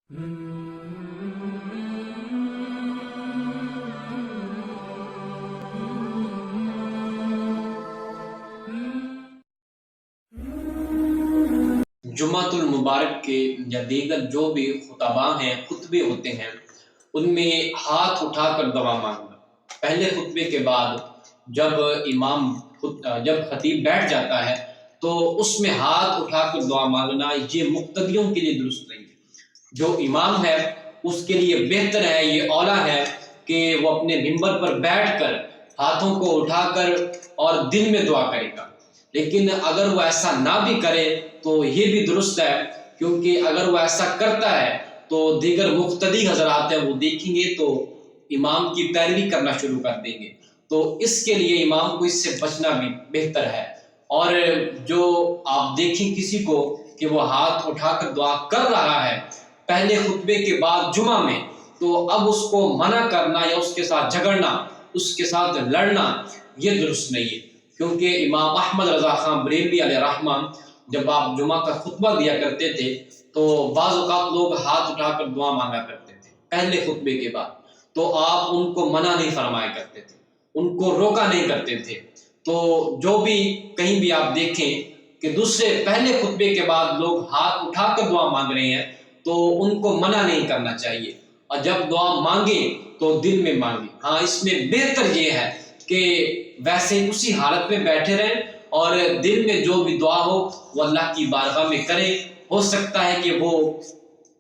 جمعۃ المبارک کے یا دیگر جو بھی خطبہ ہیں، خطبے ہوتے ہیں، ان میں ہاتھ اٹھا کر دعا مانگنا۔ پہلے خطبے کے بعد جب جب خطیب بیٹھ جاتا ہے تو اس میں ہاتھ اٹھا کر دعا مانگنا یہ مقتدیوں کے لیے درست نہیں ہے۔ جو امام ہے اس کے لیے بہتر ہے، یہ اولیٰ ہے کہ وہ اپنے منبر پر بیٹھ کر ہاتھوں کو اٹھا کر اور دل میں دعا کرے گا۔ لیکن اگر وہ ایسا نہ بھی کرے تو یہ بھی درست ہے، کیونکہ اگر وہ ایسا کرتا ہے تو دیگر مقتدی حضرات ہیں وہ دیکھیں گے تو امام کی پیروی کرنا شروع کر دیں گے، تو اس کے لیے امام کو اس سے بچنا بھی بہتر ہے۔ اور جو آپ دیکھیں کسی کو کہ وہ ہاتھ اٹھا کر دعا کر رہا ہے پہلے خطبے کے بعد جمعہ میں، تو اب اس کو منع کرنا یا اس کے ساتھ جھگڑنا، اس کے ساتھ لڑنا یہ درست نہیں ہے، کیونکہ امام احمد رضا خان بریلوی علیہ رحمہ جب آپ جمعہ کا خطبہ دیا کرتے تھے تو بعض اوقات لوگ ہاتھ اٹھا کر دعا مانگا کرتے تھے پہلے خطبے کے بعد، تو آپ ان کو منع نہیں فرمایا کرتے تھے، ان کو روکا نہیں کرتے تھے۔ تو جو بھی کہیں بھی آپ دیکھیں کہ دوسرے پہلے خطبے کے بعد لوگ ہاتھ اٹھا کر دعا مانگ رہے ہیں تو ان کو منع نہیں کرنا چاہیے، اور جب دعا مانگیں تو دل میں مانگیں۔ ہاں، اس میں بہتر یہ ہے کہ ویسے اسی حالت میں بیٹھے رہیں اور دل میں جو بھی دعا ہو وہ اللہ کی بارگاہ میں کریں۔ ہو سکتا ہے کہ وہ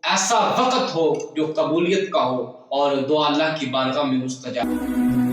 ایسا وقت ہو جو قبولیت کا ہو اور دعا اللہ کی بارگاہ میں مستجاب۔